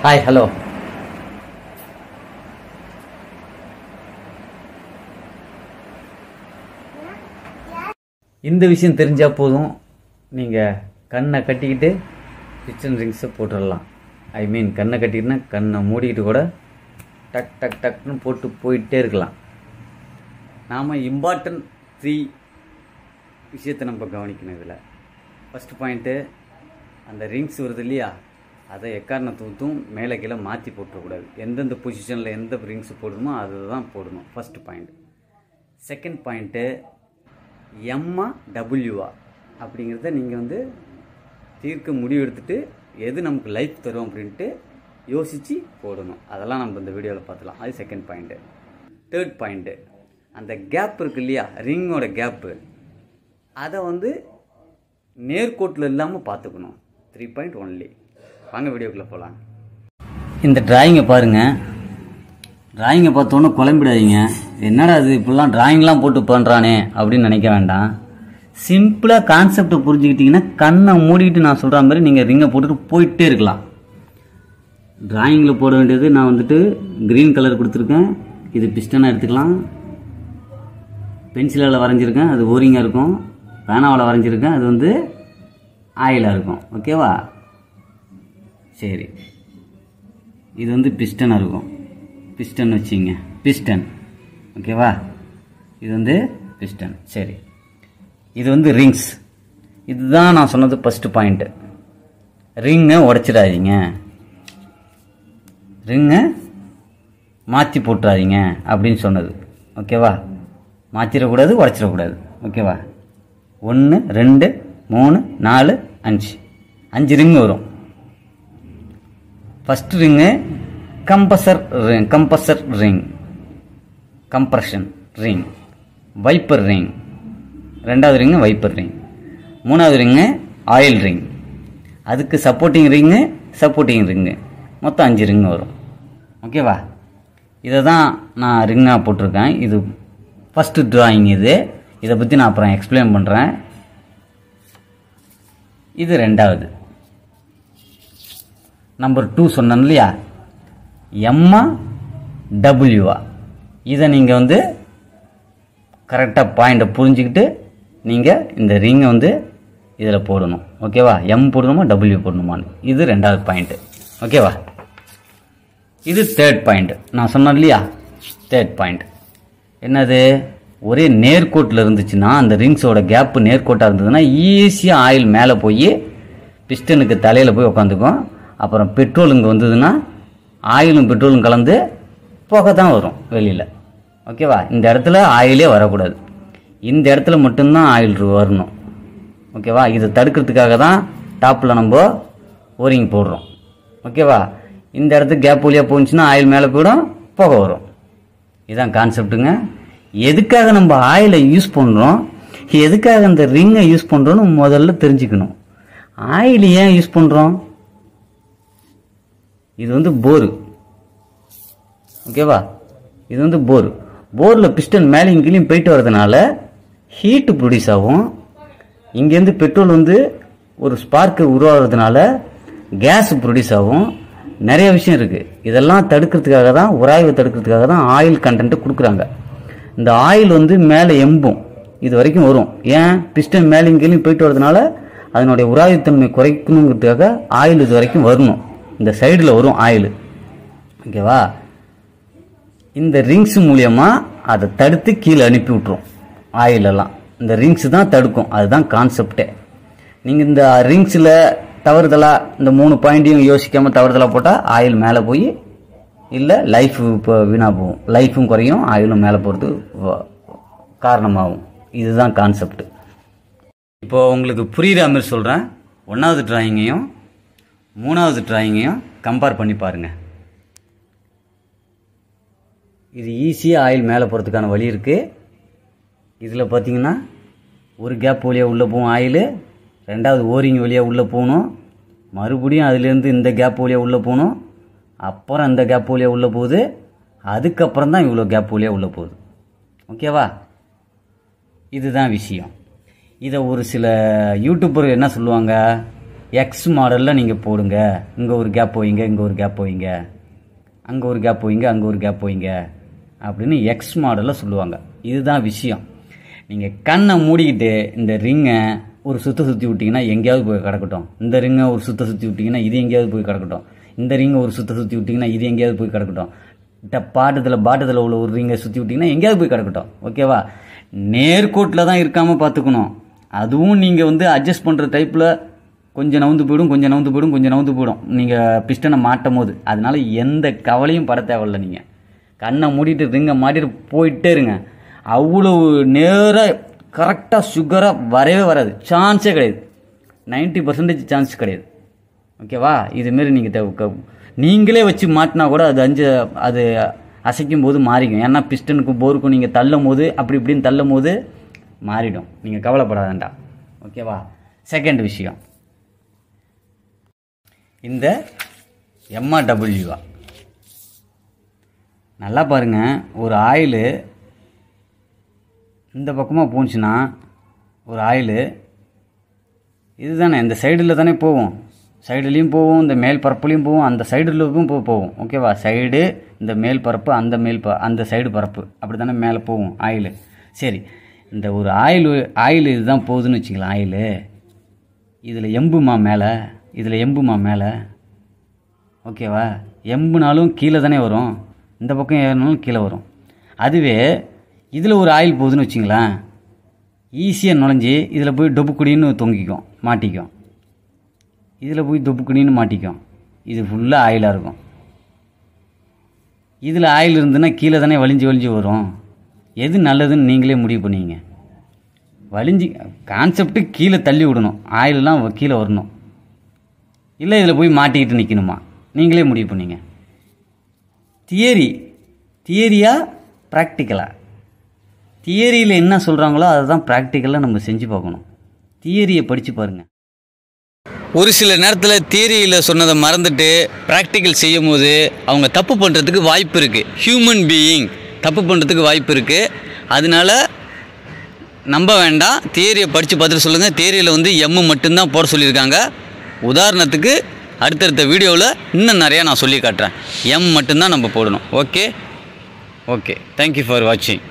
Hi hello. இந்த விஷயம் தெரிஞ்சால் போதும், நீங்கள் கண்ணை கட்டிக்கிட்டு கிச்சன் ரிங்ஸை போட்டுடலாம். ஐ மீன் கண்ணை கட்டிக்கிட்டுனா கண்ணை மூடிக்கிட்டு கூட டக் டக் டக்னு போட்டு போயிட்டே இருக்கலாம். நாம் இம்பார்ட்டன்ட் 3 விஷயத்தை நம்ம கவனிக்கணும். இதில் ஃபஸ்ட்டு பாயிண்ட்டு, அந்த ரிங்ஸ் வருது இல்லையா, அதை எக்காரணத்துக்கும் மேலே கீழே மாற்றி போட்டுறக்கூடாது. எந்தெந்த பொசிஷனில் எந்த ரிங்ஸ் போடணுமோ அதை தான் போடணும். First point. செகண்ட் பாயிண்ட்டு, எம்மா டபிள்யூவா அப்படிங்கிறத நீங்கள் தீர்க்க முடிவு எடுத்துகிட்டு எது நமக்கு லைஃப் தரும் அப்படின்ட்டு யோசித்து போடணும். அதெல்லாம் நம்ம இந்த வீடியோவில் பார்த்துலாம். அது செகண்ட் பாயிண்ட்டு. தேர்ட் பாயிண்ட்டு, அந்த கேப் இருக்கு இல்லையா, ரிங்கோட கேப்பு, அதை நேர்கோட்டில் இல்லாமல் பார்த்துக்கணும். 3 பாயிண்ட் ஒன்லி. வாங்க வீடியோக்குள்ளே போகலாம். இந்த டிராயிங்கை பாருங்கள். டிராயிங்கை பார்த்தோன்னே குழம்பிடாதீங்க. என்னடா அது இப்படிலாம் டிராயிங்லாம் போட்டு பண்ணுறானே அப்படின்னு நினைக்க வேண்டாம். சிம்பிளாக கான்செப்டை புரிஞ்சுக்கிட்டிங்கன்னா கண்ணை மூடிட்டு நான் சொல்கிற மாதிரி நீங்கள் ரிங்கை போட்டுட்டு போயிட்டே இருக்கலாம். டிராயிங்கில் போட வேண்டியது நான் க்ரீன் கலர் கொடுத்துருக்கேன். இது பிஸ்டனாக எடுத்துக்கலாம். பென்சிலால் வரைஞ்சிருக்கேன், அது ஓரிங்காக இருக்கும். பேனாவில் வரைஞ்சிருக்கேன், அது ஆயிலாக இருக்கும். ஓகேவா? சரி, இது பிஸ்டனாக இருக்கும். பிஸ்டன் வச்சிங்க, பிஸ்டன். ஓகேவா? இது பிஸ்டன். சரி, இது ரிங்ஸ். இதுதான் நான் சொன்னது ஃபஸ்ட்டு பாயிண்ட்டு. ரிங்கை உடைச்சிடாதீங்க, ரிங்கை மாற்றி போட்டுறாதீங்க அப்படின்னு சொன்னது. ஓகேவா? மாற்றிடக்கூடாது, உடைச்சிடக்கூடாது. ஓகேவா? 1 2 3 4 5 ரிங்கு வரும். First ring compressor ring, compression ring, wiper ring. ரெண்டாவது ரிங்கு வைப்பர் ரிங். மூணாவது ரிங்கு ஆயில் ரிங். அதுக்கு சப்போர்ட்டிங் ரிங்கு. மொத்தம் 5 ரிங்கு வரும். ஓகேவா? இதை தான் நான் ரிங்காக போட்டிருக்கேன். இது ஃபஸ்ட்டு டிராயிங். இதை பற்றி நான் அப்புறம் எக்ஸ்பிளைன் பண்ணுறேன். இது ரெண்டாவது. நம்பர் 2 சொன்னேன் இல்லையா, எம்மா டபிள்யூவா. இதை நீங்கள் கரெக்டாக பாயிண்ட்டை புரிஞ்சுக்கிட்டு நீங்கள் இந்த ரிங்கை இதில் போடணும். ஓகேவா? எம் போடணுமா டபிள்யூ போடணுமான்னு. இது ரெண்டாவது பாயிண்ட்டு. ஓகேவா? இது தேர்ட் பாயிண்ட். நான் சொன்னேன் இல்லையா, தேர்ட் பாயிண்ட் என்னது, ஒரே நேர்கோட்டில் இருந்துச்சுன்னா, அந்த ரிங்ஸோட கேப்பு நேர்கோட்டாக இருந்ததுன்னா ஈஸியாக ஆயில் மேலே போய் பிஸ்டனுக்கு தலையில் போய் உட்காந்துக்கும். அப்புறம் பெட்ரோல் இங்கே வந்ததுன்னா ஆயிலும் பெட்ரோலும் கலந்து புகை தான் வரும் வெளியில். ஓகேவா? இந்த இடத்துல ஆயிலே வரக்கூடாது. இந்த இடத்துல மட்டும்தான் ஆயில் வரணும். ஓகேவா? இதை தடுக்கிறதுக்காக தான் டாப்பில் நம்ம ஓரிங் போடுறோம். ஓகேவா? இந்த இடத்துக்கு கேப் வழியாக போச்சுன்னா ஆயில் மேலே போயிடும், புகை வரும். இதுதான் கான்செப்டுங்க. எதுக்காக நம்ம ஆயிலை யூஸ் பண்ணுறோம், எதுக்காக இந்த ரிங்கை யூஸ் பண்ணுறோன்னு முதல்ல தெரிஞ்சுக்கணும். ஆயில் ஏன் யூஸ் பண்ணுறோம்? இது போரு. ஓகேவா? இது போரு. போரில் பிஸ்டன் மேலே இங்கேயும் போயிட்டு வரதுனால ஹீட்டு ப்ரொடியூஸ் ஆகும். இங்கேருந்து பெட்ரோல் ஒரு ஸ்பார்க்கு உருவாகிறதுனால கேஸ் ப்ரொடியூஸ் ஆகும். நிறைய விஷயம் இருக்குது. இதெல்லாம் தடுக்கிறதுக்காக தான், உராய்வை தடுக்கிறதுக்காக தான் ஆயில் கண்டென்ட்டு கொடுக்குறாங்க. இந்த ஆயில் மேலே எம்பும், இது வரைக்கும் வரும். ஏன்? பிஸ்டன் மேலே இங்கேயும் போயிட்டு வரதுனால அதனுடைய உராய்வுத்தன்மை குறைக்கணுங்கிறதுக்காக ஆயில் இது வரைக்கும் வரணும். இந்த சைடில் வரும் ஆயில். ஓகேவா? இந்த ரிங்ஸ் மூலியமாக அதை தடுத்து கீழே அனுப்பி விட்டுரும் ஆயிலெல்லாம். இந்த ரிங்ஸ் தான் தடுக்கும். அதுதான் கான்செப்டே. நீங்கள் இந்த ரிங்ஸில் தவறுதலாக இந்த 3 பாயிண்ட்டையும் யோசிக்காமல் தவறுதலாக போட்டால் ஆயில் மேலே போய் இல்லை லைஃப் இப்போ வீணாக போகும். லைஃபும் குறையும், ஆயிலும் மேலே போகிறது காரணமாகும். இதுதான் கான்செப்ட். இப்போ உங்களுக்கு புரிகிற மாதிரி சொல்கிறேன். 1வது டிராயிங்கையும் 3வது டிராயிங்கையும் கம்பேர் பண்ணி பாருங்கள். இது ஈஸியாக ஆயில் மேலே போகிறதுக்கான வழி இருக்குது. இதில் பார்த்தீங்கன்னா ஒரு கேப் வழியாக உள்ளே போகும் ஆயில், ரெண்டாவது ஓரிங் வழியாக உள்ளே போகணும், மறுபடியும் அதுலேருந்து இந்த கேப் வழியாக உள்ளே போகணும், அப்புறம் இந்த கேப் வழியாக உள்ளே போகுது, அதுக்கப்புறம் தான் இவ்வளோ கேப் வழியாக உள்ளே போகுது. ஓகேவா? இதுதான் விஷயம். இதை ஒரு சில யூடியூபர் என்ன சொல்லுவாங்க, எக்ஸ் மாடலில் நீங்கள் போடுங்க. இங்கே ஒரு கேப் வைங்க, இங்கே ஒரு கேப் வைங்க, அங்கே ஒரு கேப் வைங்க, அங்கே ஒரு கேப் வைங்க அப்படின்னு எக்ஸ் மாடலில் சொல்லுவாங்க. இதுதான் விஷயம். நீங்கள் கண்ணை மூடிக்கிட்டு இந்த ரிங்கை ஒரு சுற்றி விட்டிங்கன்னா எங்கேயாவது போய் கிடக்கட்டும். இந்த ரிங்கை ஒரு சுற்றி விட்டிங்கன்னா இது எங்கேயாவது போய் கிடக்கட்டும். இந்த ரிங்கை ஒரு சுற்றி விட்டிங்கன்னா இது எங்கேயாவது போய் கிடக்கட்டும். பாட்டத்தில் உள்ள ஒரு ரிங்கை சுற்றி விட்டிங்கன்னா எங்கேயாவது போய் கிடக்கட்டும். ஓகேவா? நேர்கோட்டில் தான் இருக்காமல் பார்த்துக்கணும். அதுவும் நீங்கள் வந்து அட்ஜஸ்ட் பண்ணுற டைப்பில் கொஞ்சம் நவுந்து போயிடும் நீங்கள் பிஸ்டனை மாட்டும் போது. அதனால எந்த கவலையும் பட தேவையில்லை. நீங்கள் கண்ணை மூடிட்டு ரிங்கை மாட்டிட்டு போயிட்டே இருங்க. அவ்வளோ நேராக கரெக்டாக சுகராக வரவே வராது. சான்ஸே கிடையாது. 90% சான்ஸ் கிடையாது. ஓகேவா? இதுமாரி நீங்கள் நீங்களே வச்சு மாட்டினா கூட அது அசைக்கும் போது மாறிக்கும். ஏன்னா பிஸ்டனுக்கும் போருக்கும் நீங்கள் தள்ளும் போது அப்படி இப்படின்னு தள்ளும் போது மாறிடும். நீங்கள் கவலைப்படாதண்டா. ஓகேவா? செகண்ட் விஷயம், இந்த எம்ஆர்டபிள்யூவா நல்லா பாருங்கள். ஒரு ஆயிலு இந்த பக்கமாக போச்சுன்னா ஒரு ஆயிலு இது தானே இந்த சைடில் தானே போகும். சைடுலேயும் போகும், இந்த மேல் பரப்புலேயும் போகும், அந்த சைடுலேயும் போகும். ஓகேவா? சைடு இந்த மேல் பரப்பு, அந்த சைடு பரப்பு அப்படி தானே மேலே போகும் ஆயிலு. சரி, இந்த ஒரு ஆயில் இதுதான் போகுதுன்னு வச்சுக்கலாம். ஆயிலு இதில் எம்புமா மேலே, இதில் எம்புமா மேலே. ஓகேவா? எம்புனாலும் கீழே தானே வரும். இந்த பக்கம் ஏறினாலும் கீழே வரும். அதுவே இதில் ஒரு ஆயில் போகுதுன்னு வச்சுங்களேன், ஈஸியாக நுழைஞ்சி இதில் போய் டொப்புக்குடின்னு தொங்கிக்கும், மாட்டிக்கும். இதில் போய் தொப்புக்குடின்னு மாட்டிக்கும். இது ஃபுல்லாக ஆயிலாக இருக்கும். இதில் ஆயில் இருந்துன்னா கீழே தானே வலிஞ்சு வரும். எது நல்லதுன்னு நீங்களே முடிவு பண்ணிங்க. கான்செப்ட்டு கீழே தள்ளி விடணும், ஆயிலெலாம் கீழே வரணும். இல்லை இதில் போய் மாட்டிக்கிட்டு நிற்கணுமா, நீங்களே முடிவு பண்ணிங்க. தியரியா ப்ராக்டிக்கலாக? தியரியில் என்ன சொல்கிறாங்களோ அதை தான் ப்ராக்டிக்கலாக நம்ம செஞ்சு பார்க்கணும். தியரியை படித்து பாருங்கள். ஒரு சில நேரத்தில் தியரியில் சொன்னதை மறந்துட்டு ப்ராக்டிக்கல் செய்யும் போது அவங்க தப்பு பண்ணுறதுக்கு வாய்ப்பு இருக்குது. ஹியூமன் பீயிங் தப்பு பண்ணுறதுக்கு வாய்ப்பு இருக்குது. அதனால நம்ப வேண்டாம். தியரியை படித்து பார்த்துட்டு சொல்லுங்கள். தியரியில் வந்து எம்மு மட்டும்தான் போட சொல்லியிருக்காங்க. உதாரணத்துக்கு அடுத்தடுத்த வீடியோவில் இன்னும் நிறையா நான் சொல்லி காட்டுறேன். எம் மட்டும்தான் நம்ம போடணும். ஓகே, தேங்க்யூ ஃபார் வாட்சிங்.